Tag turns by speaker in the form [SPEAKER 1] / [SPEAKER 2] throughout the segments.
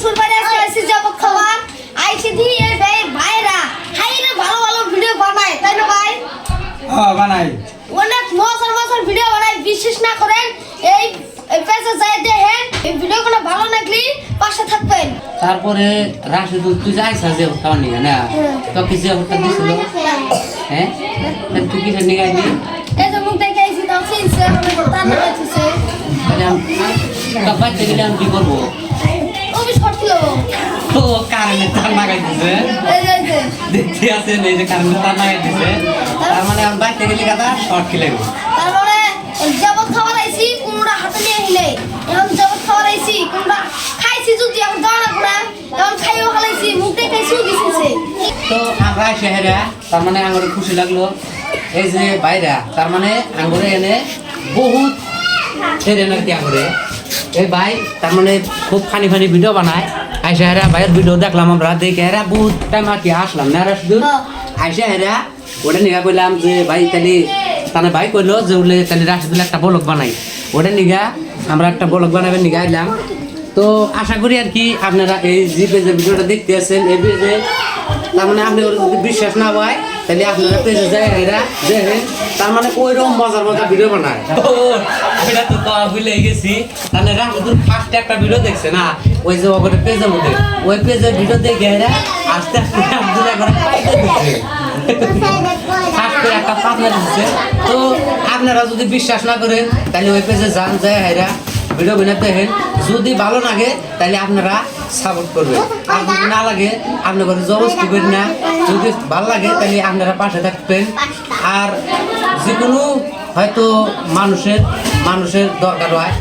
[SPEAKER 1] শ্বশুর বাড়ি আসছে যাব খাবার আইছে দি এই ভাইরা হাইরে ভালো ভালো ভিডিও বানায় তাই না ভাই?
[SPEAKER 2] হ্যাঁ বানাই,
[SPEAKER 1] অনেক মজার ভিডিও বানায়, বিশ্বাস না করেন এই পেজে যাই দেখেন। এই ভিডিওগুলো ভালো লাগলে পাশে থাকবেন।
[SPEAKER 3] তারপরে রাশিদুল তুই যাইছ যে খাওয়া নিয়ে না তো কিছু একটা দিছিল হ্যাঁ তুই কিসের নিয়ে আইলি?
[SPEAKER 1] এই যে মুখ দেখে আইছি তাও চিনছে আমি তার না আছে
[SPEAKER 3] তো বাইতে গেলে আমি কি করবো?
[SPEAKER 1] ওই শর্ট ছিল
[SPEAKER 3] তো কারেন্টে তার লাগাই দিছে
[SPEAKER 1] এই যে
[SPEAKER 3] দেখতে আছে এই যে কারেন্টে তার লাগাই দিছে তার মানে আমি বাইতে গেলে কথা শর্ট খেলে
[SPEAKER 1] তারপরে জবত খাবার আইছি কোনটা হাতে নিয়ে হিলে এখন জবত খাবার আইছি কোনটা খাইছি যদি এখন দাঁড়া করে এখন খাইও খাইছি মুখ দেখে খাইছি দিছে।
[SPEAKER 3] তো আমরা শহরে তার মানে আমার খুশি লাগলো এই যে বাইরা তার মানে আঙ্গুরে এনে বহুত ছেড়ে নাকি আঙ্গুরে এই ভাই তার মানে খুব ফানি ভিডিও বানায় আইসা হেরা ভাইয়ের ভিডিও দেখলাম আমরা দেখে হেরা বহুত টাইম আর কি আসলাম না শুধু আইসা হেরা ওটা নিগা কইলাম যে ভাই তাহলে তাহলে ভাই কইলো যে বলে তাহলে রাশিদুল একটা ব্লগ বানাই ওটা নিগা আমরা একটা ব্লগ বানাবেন নিগা আইলাম। তো আশা করি আর কি আপনারা এই যে পেজের ভিডিওটা দেখতে আছেন এই পেজে তার মানে আপনি যদি বিশ্বাস না হয় তাহলে আপনারা পেজে যায় এরা দেখেন তার মানে ওইরকম মজার ভিডিও বানায়। ওইটা তো তো ভুলে গেছি তাহলে রাশিদুল ফার্স্টে একটা ভিডিও দেখছে না ওই যে ওখানে পেজের মধ্যে ওই পেজের ভিডিও দেখে এরা আস্তে আস্তে আব্দুল্লাহ করে পাইতে দিচ্ছে ফার্স্টে একটা পার্টনার দিচ্ছে। তো আপনারা যদি বিশ্বাস না করেন তাহলে ওই পেজে যান যায় এরা ভিডিও বানাতে দেখেন যদি ভালো লাগে তাহলে আপনারা সাপোর্ট করবেন আর যদি না লাগে আপনার ঘরে জবরদস্তি করেন না যদি ভালো লাগে তাহলে আপনারা পাশে থাকবেন। আর যে কোনো হয়তো মানুষের দরকার হয়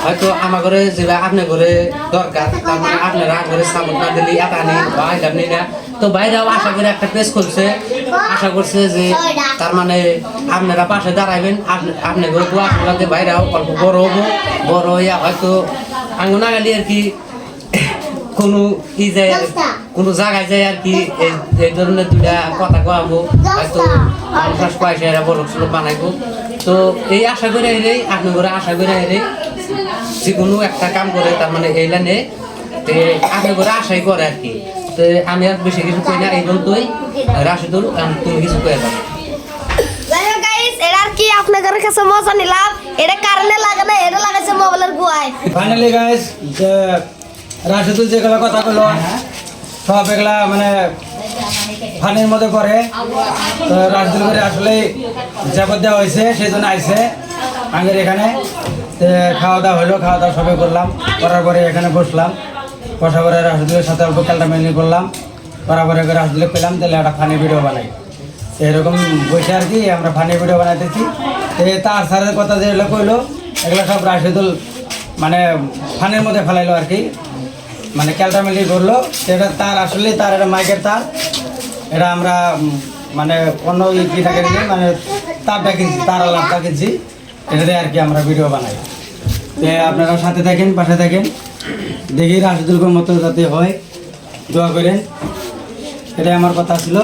[SPEAKER 3] হয়তো আমার ঘরে যেটা আপনার ঘরে দরকার তার মানে আপনারা ঘরে সাপোর্ট না দিলে এটা নেই বা এটা নেই না। তো বাইরেও আশা করে একটা পেজ করছে আশা করছে যে তার মানে আপনারা পাশে দাঁড়াবেন আপনার ঘরে তো আশীর্বাদে বাইরেও অল্প বড় হবো বড় হইয়া হয়তো আঙুনা গালি আর কি কোনো ই যায় কোনো জায়গায় যায় আর কি এই ধরনের দুটা কথা কওয়াবো হয়তো মানুষ পয়সা এরা বড় ছোট বানাইবো। তো এই আশা করে এলে আপনার ঘরে আশা করে এলে যে কোনো একটা কাম করে তার মানে এই লাইনে আপনার ঘরে আশাই করে আর কি। তো আমি আর বেশি কিছু কই না এই বলতোই রাশিদুল তুমি কিছু কয়ে দাও।
[SPEAKER 1] এরা কি আপনাদের কাছে মজা নিলাম এটা কারণে লাগে না এটা লাগাইছে মোবাইলের গুয়ায়।
[SPEAKER 2] ফাইনালি গাইস যে রাশিদুল যেগুলো কথা বললো সব এগুলা মানে ফানির মধ্যে পড়ে। তো রাশিদুল করে আসলে জাবত দেওয়া হয়েছে সেই জন্য আইসে আমাদের এখানে খাওয়া দাওয়া হলো খাওয়া দাওয়া সবাই করলাম করার পরে এখানে বসলাম বসার পরে রাশিদুলের সাথে অল্প খেলটা মেনলি করলাম করার পরে রাশিদুলকে পেলাম তাহলে একটা ফানি ভিডিও বানাই এরকম বসে আর কি আমরা ফানি ভিডিও বানাইতেছি। তার স্যারের কথা যেগুলো কইলো এগুলো সব রাশিদুল মানে ফানের মধ্যে ফেলাইলো আর কি মানে ক্যালটামেলি করলো সেটা তার আসলে তার এটা মাইকের তার এটা আমরা মানে অন্য কিটাকে নিয়ে মানে তারটা কিনছি তার আলাদা কিনছি এটাতে আর কি আমরা ভিডিও বানাই। আপনারা সাথে থাকেন পাশে থাকেন দেখি রাশিদুলকের মতো যাতে হয় দোয়া করেন এটাই আমার কথা ছিল।